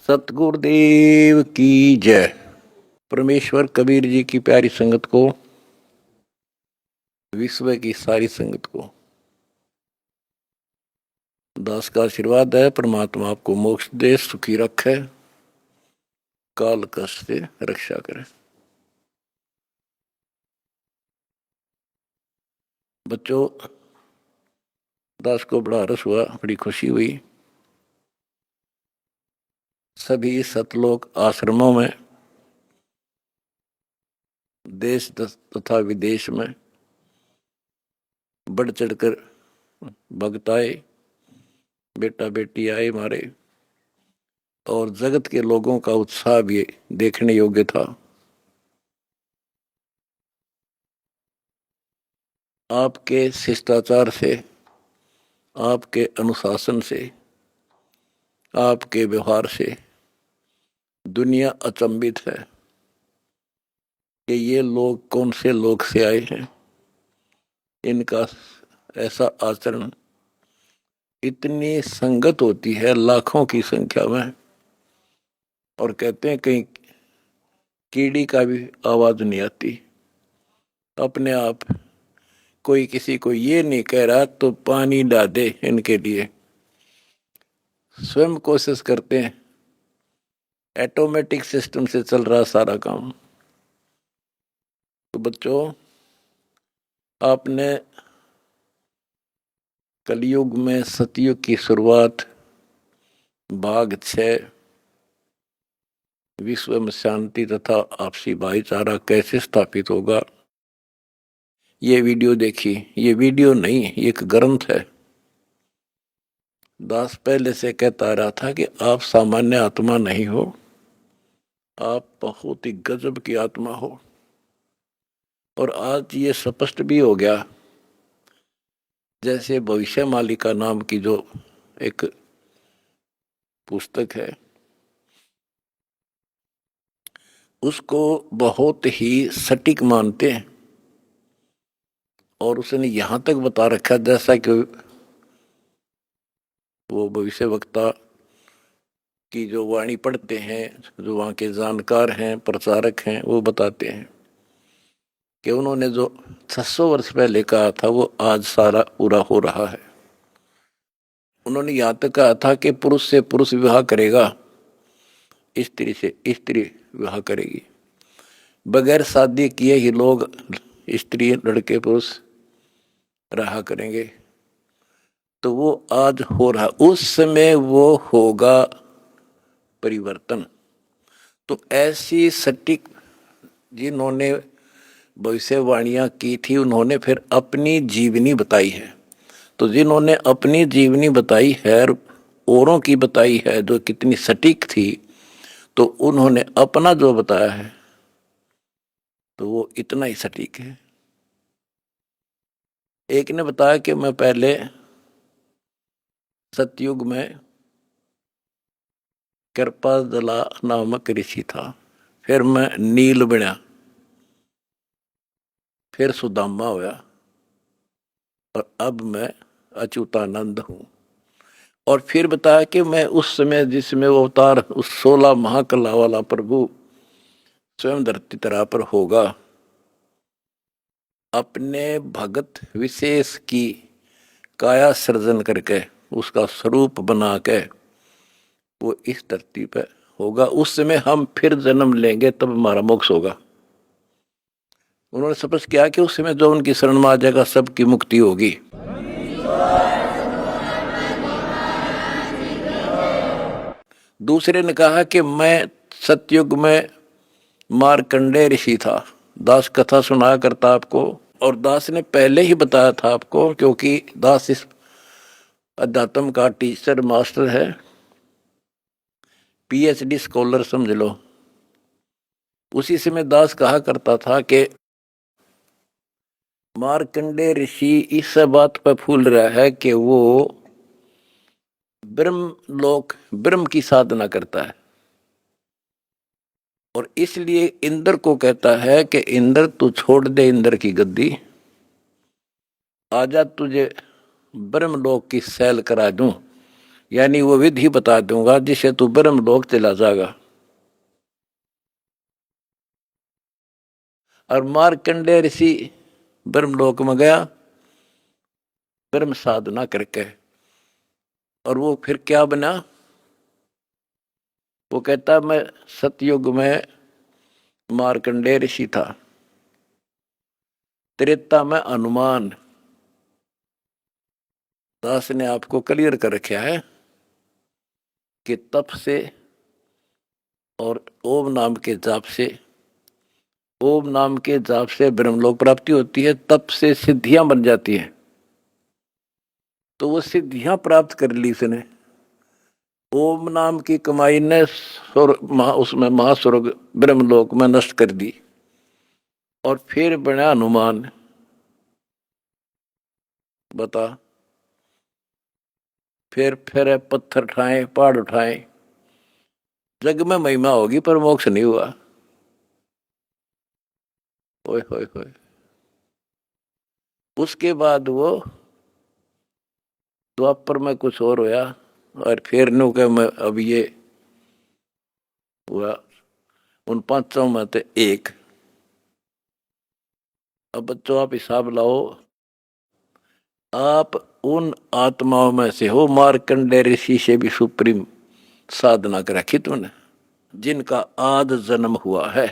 सतगुरुदेव की जय। परमेश्वर कबीर जी की प्यारी संगत को, विश्व की सारी संगत को दास का आशीर्वाद है। परमात्मा आपको मोक्ष दे, सुखी रखे, काल कष्ट से रक्षा करे। बच्चों, दास को बड़ा रस हुआ, बड़ी खुशी हुई। सभी सतलोक आश्रमों में, देश तथा विदेश में बढ़ चढ़कर भक्त आए, बेटा बेटी आए मारे, और जगत के लोगों का उत्साह भी देखने योग्य था। आपके शिष्टाचार से, आपके अनुशासन से, आपके व्यवहार से दुनिया अचंभित है कि ये लोग कौन से लोग से आए हैं। इनका ऐसा आचरण, इतनी संगत होती है लाखों की संख्या में, और कहते हैं कहीं कीड़ी का भी आवाज नहीं आती। अपने आप कोई किसी को ये नहीं कह रहा तो पानी डाल दे, इनके लिए स्वयं कोशिश करते हैं। ऑटोमेटिक सिस्टम से चल रहा सारा काम। तो बच्चों, आपने कलयुग में सतयुग की शुरुआत भाग 6 विश्व में शांति तथा आपसी भाईचारा कैसे स्थापित होगा, ये वीडियो देखी। ये वीडियो नहीं, ये एक ग्रंथ है। दास पहले से कहता रहा था कि आप सामान्य आत्मा नहीं हो, आप बहुत ही गजब की आत्मा हो। और आज ये स्पष्ट भी हो गया। जैसे भविष्य मालिका नाम की जो एक पुस्तक है, उसको बहुत ही सटीक मानते हैं। और उसने यहां तक बता रखा, जैसा कि वो भविष्य वक्ता की जो वाणी पढ़ते हैं, जो वहाँ के जानकार हैं, प्रचारक हैं, वो बताते हैं कि उन्होंने जो 600 वर्ष पहले कहा था वो आज सारा पूरा हो रहा है। उन्होंने यहाँ तक कहा था कि पुरुष से पुरुष विवाह करेगा, स्त्री से स्त्री विवाह करेगी। बगैर शादी किए ही लोग, स्त्री लड़के पुरुष रहा करेंगे। तो वो आज हो रहा, उस समय वो होगा परिवर्तन। तो ऐसी सटीक जिन्होंने भविष्यवाणियां की थी, उन्होंने फिर अपनी जीवनी बताई है। तो जिन्होंने अपनी जीवनी बताई है, औरों की बताई है जो कितनी सटीक थी, तो उन्होंने अपना जो बताया है तो वो इतना ही सटीक है। एक ने बताया कि मैं पहले सतयुग में कृपाजला नामक ऋषि था, फिर मैं नील बना, फिर सुदामा होया, और अब मैं अच्युतानंद हूं। और फिर बताया कि मैं उस समय जिसमें वो अवतार, उस 16 महाकला वाला प्रभु स्वयं धरती तरह पर होगा, अपने भगत विशेष की काया सृजन करके, उसका स्वरूप बना के वो इस धरती पे होगा। उस समय हम फिर जन्म लेंगे, तब हमारा मोक्ष होगा। उन्होंने स्पष्ट किया कि उस समय जो उनकी शरण में आ जाएगा, सबकी मुक्ति होगी। दूसरे ने कहा कि मैं सतयुग में मार्कंडेय ऋषि था। दास कथा सुनाया करता आपको, और दास ने पहले ही बताया था आपको, क्योंकि दास इस अध्यात्म का टीचर मास्टर है, पीएचडी स्कॉलर समझ लो। उसी समय दास कहा करता था कि मार्कंडेय ऋषि इस बात पर फूल रहा है कि वो ब्रह्म की साधना करता है, और इसलिए इंद्र को कहता है कि इंद्र तू छोड़ दे इंद्र की गद्दी, आजा तुझे ब्रह्मलोक की सैल करा दूं, यानी वो विधि बता दूंगा जिससे तू ब्रह्मलोक चला जाएगा। और मार्कंडेय ऋषि ब्रह्मलोक में गया ब्रह्म साधना करके, और वो फिर क्या बना? वो कहता मैं सतयुग में मार्कंडेय ऋषि था, त्रेता में हनुमान। दास ने आपको क्लियर कर रखा है कि तप से और ओम नाम के जाप से, ओम नाम के जाप से ब्रह्मलोक प्राप्ति होती है, तप से सिद्धियां बन जाती हैं। तो वो सिद्धियां प्राप्त कर ली इसने। ओम नाम की कमाई ने उसमें महास्वर्ग ब्रह्मलोक में नष्ट कर दी, और फिर बना हनुमान। बता, फिर पत्थर उठाए पहाड़ उठाए, जग में महिमा होगी पर मोक्ष नहीं हुआ। ओए होए होए। उसके बाद वो द्वापर में कुछ और होया, और फिर नु के मैं अब ये हुआ उन पांचों में से एक। अब बच्चों आप हिसाब लाओ, आप उन आत्माओं में से हो मार्कंडेय ऋषि से भी सुप्रीम साधना कर रखी तुमने, जिनका आद जन्म हुआ है।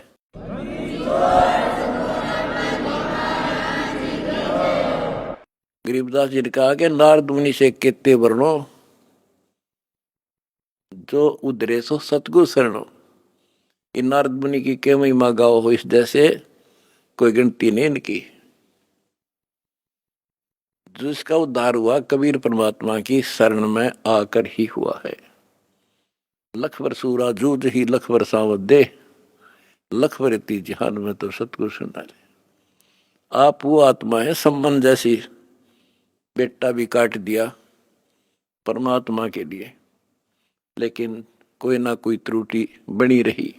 गरीबदास जी ने कहा कि नारद मुनि से केते वर्णो जो उधरे सो सतगुरु शरणो। इन नारद मुनि की के महिमा गाओ हो, इस जैसे कोई गिनती नहीं इनकी। जिसका उद्धार हुआ कबीर परमात्मा की शरण में आकर ही हुआ है। लख सूरा जूझ ही लख सावत दे, लख रीति जहान में तो सतगुरु सुना ले। आप वो आत्मा है सम्मन जैसी, बेटा भी काट दिया परमात्मा के लिए, लेकिन कोई ना कोई त्रुटि बनी रही,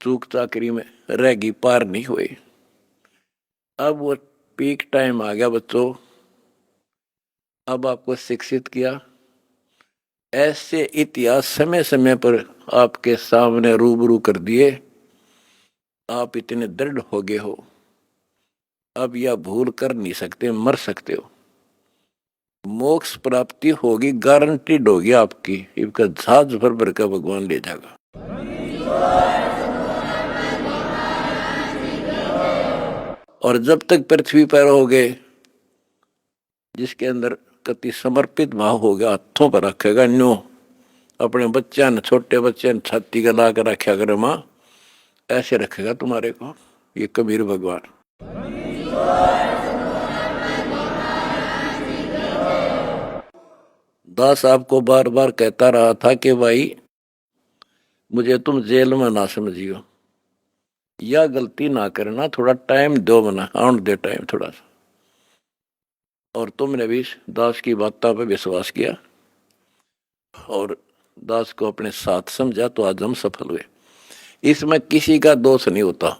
चूक चाकरी में रहेगी, पार नहीं हुए। अब वो पीक टाइम आ गया बच्चों, अब आपको शिक्षित किया। ऐसे इतिहास समय समय पर आपके सामने रूबरू कर दिए, आप इतने दृढ़ हो गए हो, अब यह भूल कर नहीं सकते, मर सकते हो। मोक्ष प्राप्ति होगी, गारंटीड होगी आपकी, इसका जहाज भर भर का भगवान ले जाएगा। और जब तक पृथ्वी पर रहोगे, जिसके अंदर कति समर्पित भाव हो गया, हाथों पर रखेगा न्यो, अपने बच्चा ने, छोटे बच्चे ने छाती का ला कर रखा करे माँ, ऐसे रखेगा तुम्हारे को ये कबीर भगवान। दास आपको बार बार कहता रहा था कि भाई मुझे तुम जेल में ना समझियो, या गलती ना करना, थोड़ा टाइम दो, मना आउट दे टाइम थोड़ा सा। और तुमने भी दास की बातों पर विश्वास किया और दास को अपने साथ समझा, तो आज हम सफल हुए। इसमें किसी का दोष नहीं होता,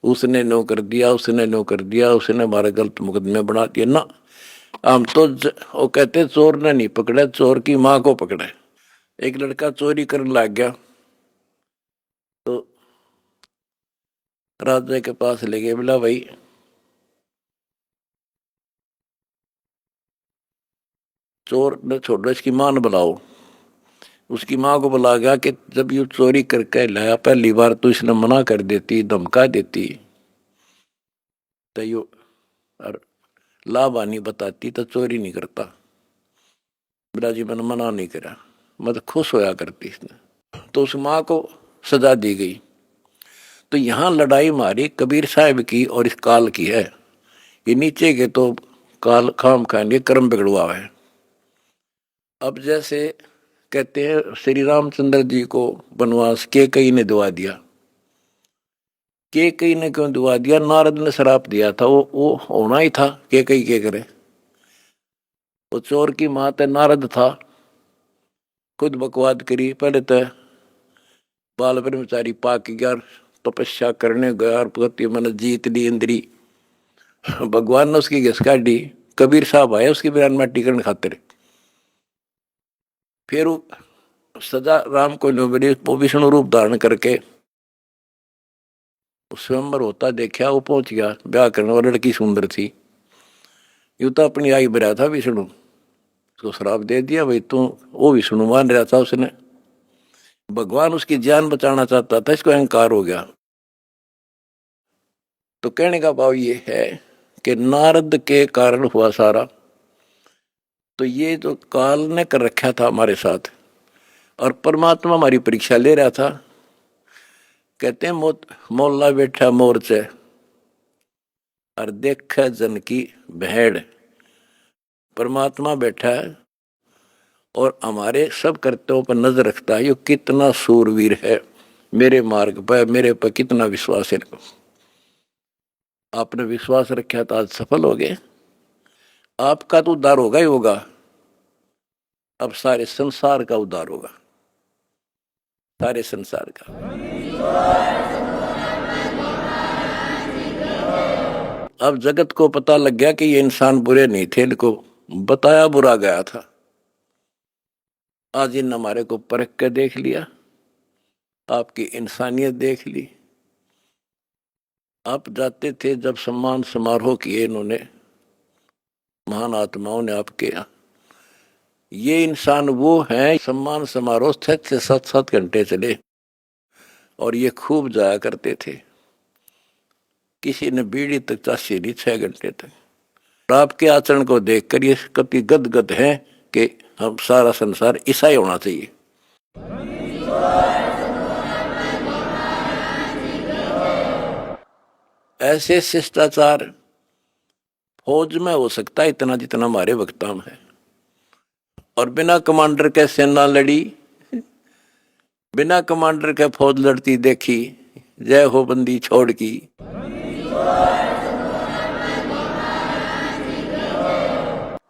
उसने नो कर दिया, उसने नो कर दिया, उसने हमारे गलत मुकदमे बना दिए ना। हम तो वो कहते चोर ने नहीं पकड़े, चोर की माँ को पकड़े। एक लड़का चोरी करने लग गया, तो राजा के पास ले गए, बोला भाई चोर ने छोड़ो, इसकी मां ने बुलाओ। उसकी माँ को बुला गया कि जब ये चोरी करके लाया, पहली बार तो इसने मना कर देती, धमका देती, तो यो और लाभानी बताती तो चोरी नहीं करता। बेटा जी मैंने मना नहीं करा, मैं तो खुश होया करती इसने। तो उस माँ को सजा दी गई। तो यहाँ लड़ाई मारी कबीर साहब की और इस काल की है। ये नीचे के तो काल खाम खाएंगे, कर्म बिगड़वा है। अब जैसे कहते हैं श्री रामचंद्र जी को वनवास के कई ने दुआ दिया, के कई ने क्यों दुआ दिया? नारद ने श्राप दिया था, वो होना ही था, के कई के करे। वो चोर की माँ नारद था, खुद बकवाद करी, पहले तो बाल ब्रह्मचारी पाक गया, तपस्या करने गया और पति मन जीत ली इंद्री। भगवान ने उसकी घिस काटी, कबीर साहब आए उसकी बयान माटी करने खातिर। फिर सजा राम को मिली, वो विष्णु रूप धारण करके स्वयंवर होता देखा, वो पहुंच गया ब्याह करने, और लड़की सुंदर थी। यूं तो अपनी आई बरा था विष्णु, उसको श्राप दे दिया भाई तू, वो विष्णु मान रहा था उसने, भगवान उसकी जान बचाना चाहता था, इसको अहंकार हो गया। तो कहने का भाव ये है कि नारद के कारण हुआ सारा। तो ये जो काल ने कर रखा था हमारे साथ, और परमात्मा हमारी परीक्षा ले रहा था। कहते हैं मोल्ला बैठा मोर्चे और देख जन की भेड़। परमात्मा बैठा है और हमारे सब कर्तव्यों पर नजर रखता है। ये कितना सूरवीर है, मेरे मार्ग पर, मेरे पर कितना विश्वास है। आपने विश्वास रखा तो आज सफल हो गए। आपका तो उद्धार होगा ही होगा, अब सारे संसार का उद्धार होगा, सारे संसार का। अब जगत को पता लग गया कि ये इंसान बुरे नहीं थे, इनको बताया बुरा गया था। आज इन हमारे को परख के देख लिया, आपकी इंसानियत देख ली। आप जाते थे जब सम्मान समारोह किए इन्होंने, महान आत्माओं ने आपके यहाँ, ये इंसान वो हैं, सम्मान समारोह 6 से 7 घंटे चले और ये खूब जाया करते थे। किसी ने बीड़ी तक चाशी नहीं 6 घंटे तक। आपके आचरण को देखकर ये कति गदगद है कि हम सारा संसार ईसाई होना चाहिए। ऐसे शिष्टाचार फौज में हो सकता है इतना जितना हमारे वक्ता में है। और बिना कमांडर के सेना लड़ी, बिना कमांडर के फौज लड़ती देखी, जय हो बंदी छोड़ की।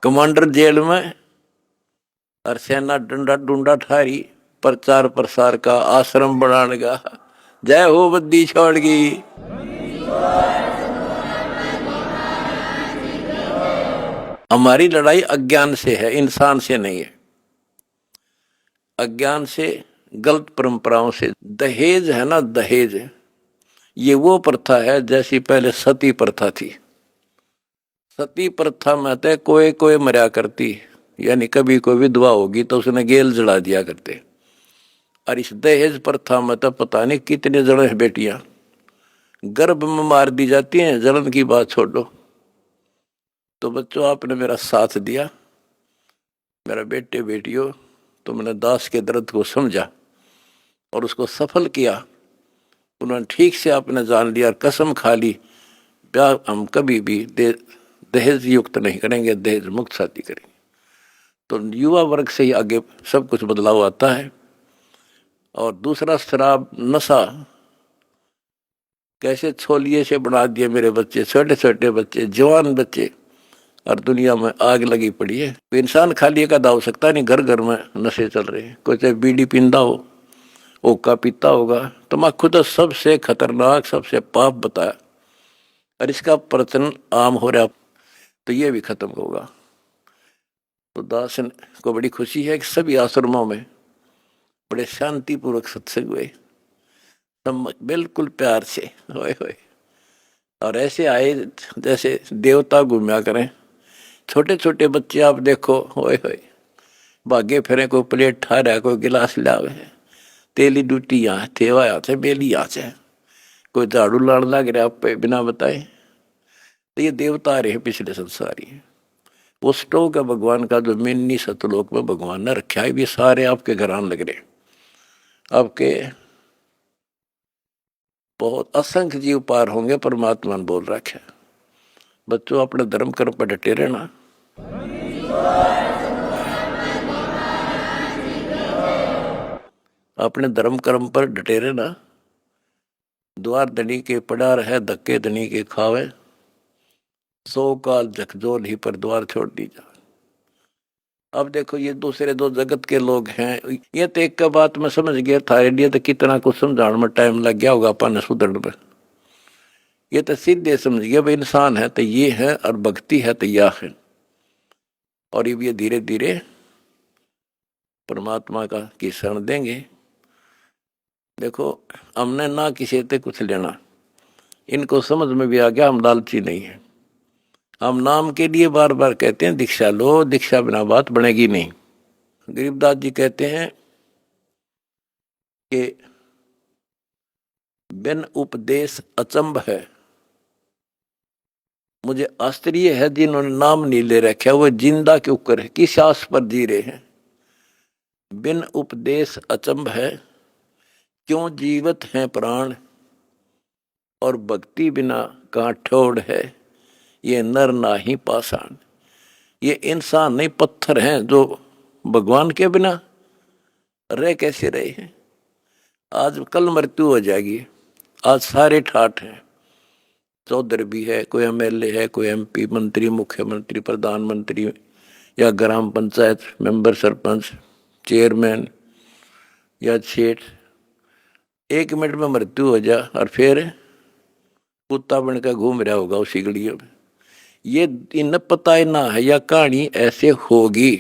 कमांडर जेल में और सेना डंडा डूंडा ठारी, प्रचार प्रसार का आश्रम बनाने का, जय हो बंदी छोड़ की। हमारी लड़ाई अज्ञान से है, इंसान से नहीं है। अज्ञान से, गलत परंपराओं से। दहेज है ना, दहेज, ये वो प्रथा है जैसी पहले सती प्रथा थी। सती प्रथा में तो कोई कोई मरा करती, यानी कभी कोई विधवा होगी तो उसने गेल जला दिया करते। और इस दहेज प्रथा में तो पता नहीं कितने जने बेटियां गर्भ में मार दी जाती हैं। जलन की बात छोड़ो। तो बच्चों, आपने मेरा साथ दिया, मेरा बेटे बेटियों, तुमने दास के दर्द को समझा और उसको सफल किया। उन्होंने ठीक से आपने जान लिया और कसम खा ली, ब्याह हम कभी भी दहेज युक्त नहीं करेंगे, दहेज मुक्त शादी करेंगे। तो युवा वर्ग से ही आगे सब कुछ बदलाव आता है। और दूसरा, शराब नशा कैसे छोलिए से बना दिए मेरे बच्चे, छोटे छोटे बच्चे, जवान बच्चे, और दुनिया में आग लगी पड़ी है। तो इंसान खाली एक आधा हो सकता नहीं, घर घर में नशे चल रहे हैं। कोई चाहे बीड़ी पींदा हो, ओका पीता होगा, तम्बाकू तो सबसे खतरनाक, सबसे पाप बताया, और इसका प्रचलन आम हो रहा, तो ये भी खत्म होगा। तो दास को बड़ी खुशी है कि सभी आश्रमों में बड़े शांतिपूर्वक सत्संग हुए, बिल्कुल प्यार से, होए होए। और ऐसे आए जैसे देवता घूमया करें। छोटे छोटे बच्चे आप देखो, होए होए, भागे फिरे, कोई प्लेट ठा रहा है, कोई गिलास लावे, तेली डूटी यहाँ, थेवा यहाँ से, बेली यहाँ से, कोई झाड़ू लाड़ लग रहा आप पे बिना बताए। तो ये देवता रहे पिछले संसारी। वो स्टोक है भगवान का, जो मिन्नी सतलोक में भगवान ने रखा है। ये सारे आपके घर आने लग रहे, आपके बहुत असंख्य जीव पार होंगे, परमात्मा ने बोल रखा है। बच्चों, अपने धर्म कर्म पर डटे रहना। अपने धर्म कर्म पर डटे रहना। द्वार धनी के पड़ा रहे, धक्के धनी के खावे, 100 काल झकझोल ही पर द्वार छोड़ दी जा। अब देखो, ये दूसरे दो जगत के लोग हैं। ये तो एक का बात मैं समझ गया था, ये तो कितना कुछ समझाने में टाइम लग गया होगा अपन सुधरने में। ये तो सीधे समझ गया भाई, इंसान है तो ये है, और भक्ति है तो यह है। और ये धीरे धीरे परमात्मा का की शरण देंगे। देखो हमने ना किसी से कुछ लेना, इनको समझ में भी आ गया हम लालची नहीं है। हम नाम के लिए बार बार कहते हैं दीक्षा लो, दीक्षा बिना बात बनेगी नहीं। गरीबदास जी कहते हैं कि बिन उपदेश अचंभ है। मुझे आश्चर्य है जिन्होंने नाम नहीं ले रखा वो जिंदा क्यों कर, किस आस पर जी रहे हैं। बिन उपदेश अचंभ है, क्यों जीवत हैं प्राण, और भक्ति बिना कहाँ ठोड़ है, ये नर नाही पाषाण। ये इंसान नहीं पत्थर हैं जो भगवान के बिना रह कैसे रहे हैं। आज कल मृत्यु हो जाएगी, आज सारे ठाठ हैं। चौधरी भी है, कोई एमएलए है, कोई एमपी, मंत्री, मुख्यमंत्री, प्रधानमंत्री या ग्राम पंचायत मेंबर, सरपंच, चेयरमैन या सेठ। 1 मिनट में मृत्यु हो जा और फिर कुत्ता बनकर घूम रहा होगा उसी गलियों में। ये इन पता ही ना है या कहानी ऐसे होगी,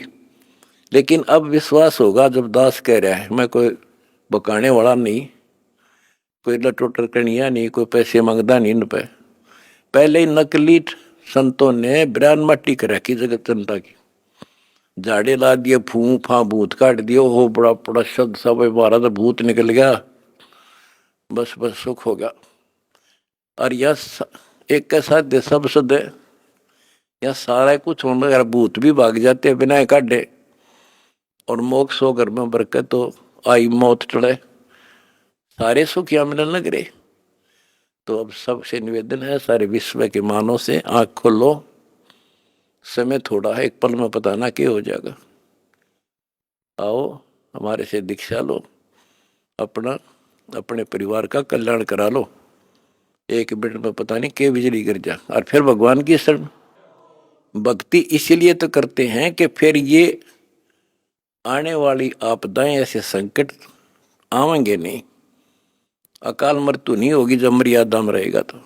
लेकिन अब विश्वास होगा जब दास कह रहा है। मैं कोई बकाने वाला नहीं, कोई लटोटर कनिया नहीं, कोई पैसे मांगता नहीं इन पे। पहले ही नकली संतों ने ब्रान मट्टी कर रखी जगत जनता की, झाड़े ला दिए, फू फा भूत काट दिए, हो बड़ा बड़ा शब्द सब बारह तो भूत निकल गया, बस बस सुख होगा। और यह एक के साथ सब सद या सारा कुछ होने अगर भूत भी भाग जाते बिना काटे, और मोक्ष हो घर में बरकत तो आई मौत चढ़े, सारे सुख यहाँ मिलने लग रहे। तो अब सबसे निवेदन है सारे विश्व के मानव से, आंख खोलो, समय थोड़ा है, एक पल में पता ना क्या हो जाएगा। आओ हमारे से दीक्षा लो, अपना अपने परिवार का कल्याण करा लो। 1 मिनट में पता नहीं क्या बिजली गिर जा, और फिर भगवान की शरण। भक्ति इसलिए तो करते हैं कि फिर ये आने वाली आपदाएं, ऐसे संकट आवेंगे नहीं, अकाल मृत्यु नहीं होगी जब मर्यादा में रहेगा। तो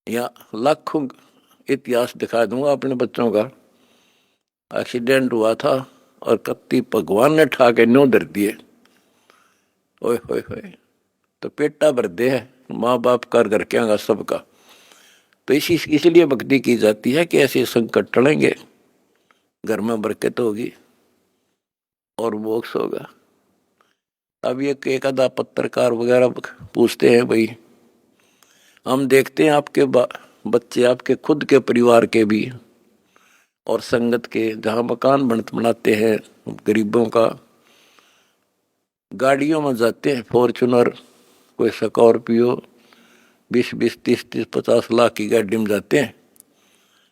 या लाखों इतिहास दिखा दूंगा अपने बच्चों का। एक्सीडेंट हुआ था और कत्ती भगवान ने ठा के न्यों धर दिए, ओए होए होए, तो पेटा भर दे है माँ बाप कर घर के आगा सबका। तो इसलिए भक्ति की जाती है कि ऐसे संकट टलेंगे, घर में बरकत होगी और मोक्ष होगा। अब ये एक आधा पत्रकार वगैरह पूछते हैं, भाई हम देखते हैं आपके बच्चे, आपके खुद के परिवार के भी और संगत के, जहाँ मकान बनाते हैं गरीबों का, गाड़ियों में जाते हैं, फॉर्चूनर, कोई स्कॉर्पियो, 20-20, 30-30, 50 लाख की गाड़ी में जाते हैं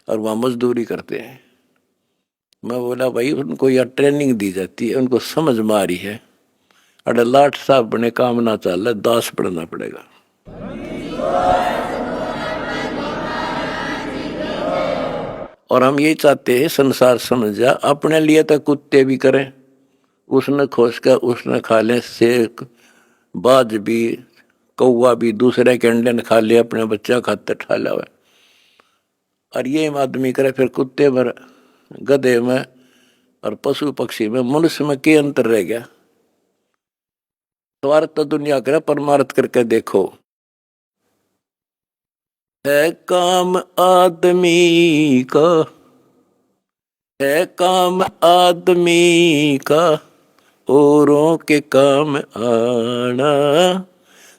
और वहाँ मजदूरी करते हैं। मैं बोला भाई उनको यह ट्रेनिंग दी जाती है, उनको समझ में आ रही है, अरे लाट साहब बने काम ना चल, दास पढ़ना पड़ेगा। और हम ये चाहते हैं संसार समझ जा, अपने लिए तो कुत्ते भी करें, उसने खोज कर उसने खा ले, शेर बाज भी, कौवा भी दूसरे के अंडे ने खा लिया, अपने बच्चा खाते ठा लावे। और ये आदमी करे फिर कुत्ते में, गधे में और पशु पक्षी में, मनुष्य में क्या अंतर रह गया। स्वार्थ तो दुनिया करे, परमार्थ करके देखो। है काम आदमी का, है काम आदमी का, औरों के काम आना,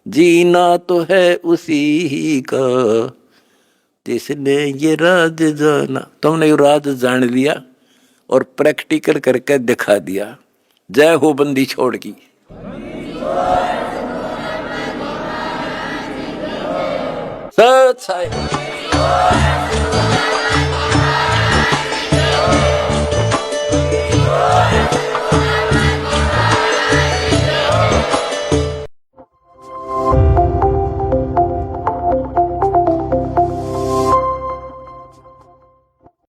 जीना तो है उसी ही का, जिसने ये राज जाना। तुमने ये राज जान लिया और प्रैक्टिकल करके दिखा दिया। जय हो बंदी छोड़ की। सच है।